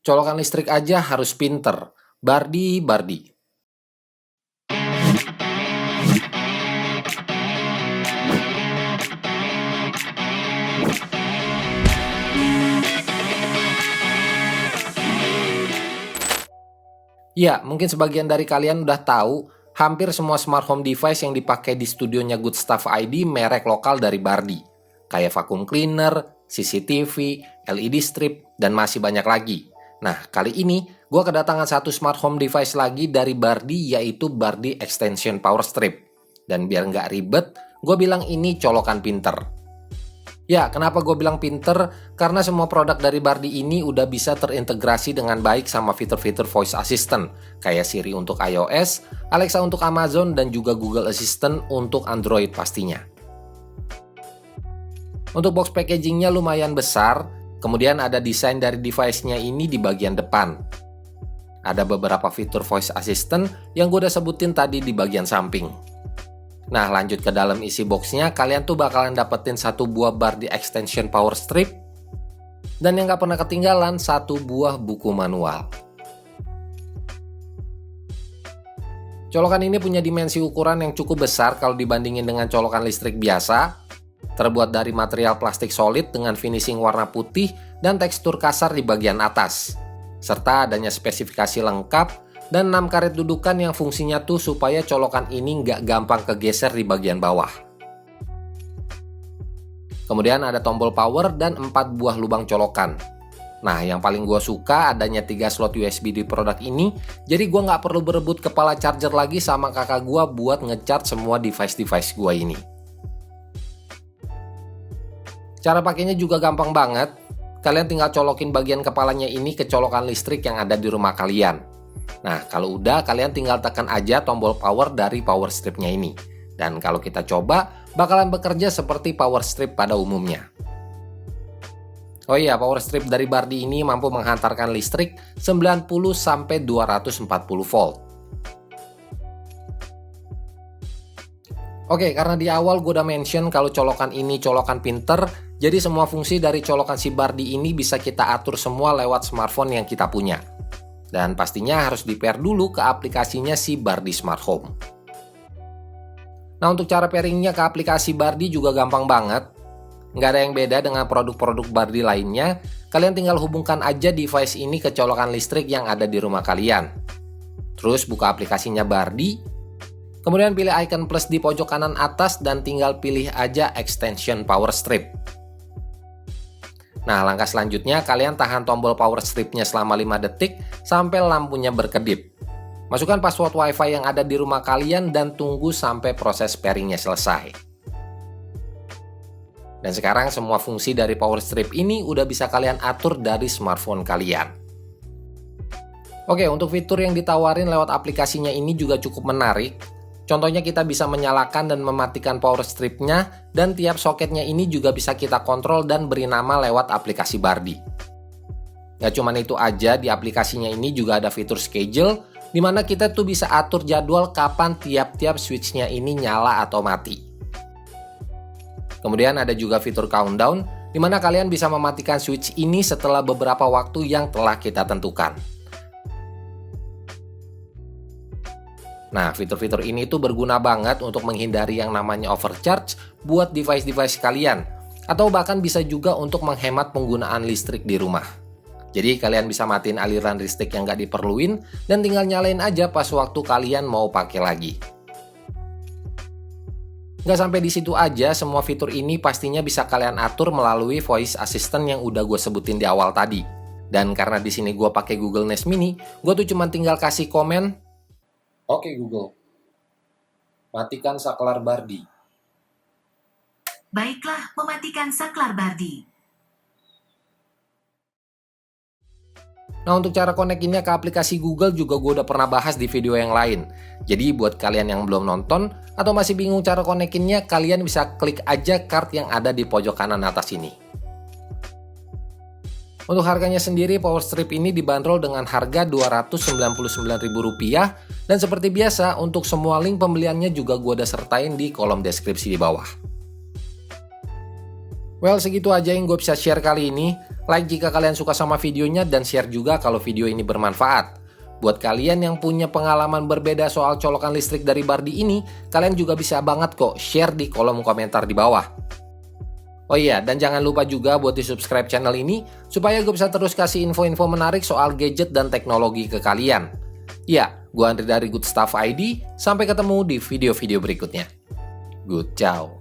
Colokan listrik aja harus pinter. Bardi. Ya, mungkin sebagian dari kalian udah tahu, hampir semua smart home device yang dipakai di studionya Good Stuff ID merek lokal dari Bardi. Kayak vacuum cleaner, CCTV, LED strip, dan masih banyak lagi. Nah, kali ini gue kedatangan satu smart home device lagi dari Bardi, yaitu Bardi Extension Power Strip. Dan biar nggak ribet, gue bilang ini colokan pinter. Ya, kenapa gue bilang pinter? Karena semua produk dari Bardi ini udah bisa terintegrasi dengan baik sama fitur-fitur voice assistant, kayak Siri untuk iOS, Alexa untuk Amazon, dan juga Google Assistant untuk Android pastinya. Untuk box packagingnya lumayan besar, kemudian ada desain dari device-nya ini di bagian depan. Ada beberapa fitur voice assistant yang gue udah sebutin tadi di bagian samping. Nah, lanjut ke dalam isi boxnya, kalian tuh bakalan dapetin satu buah Bardi Extension Power Strip, dan yang gak pernah ketinggalan, satu buah buku manual. Colokan ini punya dimensi ukuran yang cukup besar kalau dibandingin dengan colokan listrik biasa, terbuat dari material plastik solid dengan finishing warna putih dan tekstur kasar di bagian atas, serta adanya spesifikasi lengkap, dan 6 karet dudukan yang fungsinya tuh supaya colokan ini nggak gampang kegeser di bagian bawah. Kemudian ada tombol power dan 4 buah lubang colokan. Nah, yang paling gue suka adanya 3 slot USB di produk ini, jadi gue nggak perlu berebut kepala charger lagi sama kakak gue buat ngecharge semua device-device gue ini. Cara pakainya juga gampang banget. Kalian tinggal colokin bagian kepalanya ini ke colokan listrik yang ada di rumah kalian. Nah, kalau udah, kalian tinggal tekan aja tombol power dari power stripnya ini. Dan kalau kita coba, bakalan bekerja seperti power strip pada umumnya. Oh iya, power strip dari Bardi ini mampu menghantarkan listrik 90-240 volt. Oke, karena di awal gue udah mention kalau colokan ini colokan pinter, jadi semua fungsi dari colokan si Bardi ini bisa kita atur semua lewat smartphone yang kita punya. Dan pastinya harus di-pair dulu ke aplikasinya si Bardi Smart Home. Nah, untuk cara pairingnya ke aplikasi Bardi juga gampang banget. Nggak ada yang beda dengan produk-produk Bardi lainnya. Kalian tinggal hubungkan aja device ini ke colokan listrik yang ada di rumah kalian. Terus buka aplikasinya Bardi. Kemudian pilih icon plus di pojok kanan atas dan tinggal pilih aja Extension Power Strip. Nah, langkah selanjutnya kalian tahan tombol power stripnya selama 5 detik sampai lampunya berkedip. Masukkan password WiFi yang ada di rumah kalian dan tunggu sampai proses pairingnya selesai. Dan sekarang semua fungsi dari power strip ini udah bisa kalian atur dari smartphone kalian. Oke, untuk fitur yang ditawarin lewat aplikasinya ini juga cukup menarik. Contohnya kita bisa menyalakan dan mematikan power stripnya, dan tiap soketnya ini juga bisa kita kontrol dan beri nama lewat aplikasi Bardi. Gak cuman itu aja, di aplikasinya ini juga ada fitur schedule, di mana kita tuh bisa atur jadwal kapan tiap-tiap switchnya ini nyala atau mati. Kemudian ada juga fitur countdown, di mana kalian bisa mematikan switch ini setelah beberapa waktu yang telah kita tentukan. Nah, fitur-fitur ini tuh berguna banget untuk menghindari yang namanya overcharge buat device-device kalian, atau bahkan bisa juga untuk menghemat penggunaan listrik di rumah. Jadi kalian bisa matiin aliran listrik yang nggak diperluin dan tinggal nyalain aja pas waktu kalian mau pakai lagi. Nggak sampai di situ aja, semua fitur ini pastinya bisa kalian atur melalui voice assistant yang udah gue sebutin di awal tadi. Dan karena di sini gue pakai Google Nest Mini, gue tuh cuma tinggal kasih komen, "Oke Google, matikan saklar Bardi." Baiklah, mematikan saklar Bardi. Nah, untuk cara konekinnya ke aplikasi Google juga gue udah pernah bahas di video yang lain. Jadi buat kalian yang belum nonton atau masih bingung cara konekinnya, kalian bisa klik aja card yang ada di pojok kanan atas ini. Untuk harganya sendiri, power strip ini dibanderol dengan harga Rp299.000, dan seperti biasa untuk semua link pembeliannya juga gue udah sertain di kolom deskripsi di bawah. Well, segitu aja yang gue bisa share kali ini. Like jika kalian suka sama videonya dan share juga kalau video ini bermanfaat. Buat kalian yang punya pengalaman berbeda soal colokan listrik dari Bardi ini, kalian juga bisa banget kok share di kolom komentar di bawah. Oh iya, dan jangan lupa juga buat di subscribe channel ini, supaya gue bisa terus kasih info-info menarik soal gadget dan teknologi ke kalian. Ya, gue Andri dari Good Stuff ID, sampai ketemu di video-video berikutnya. Good, ciao.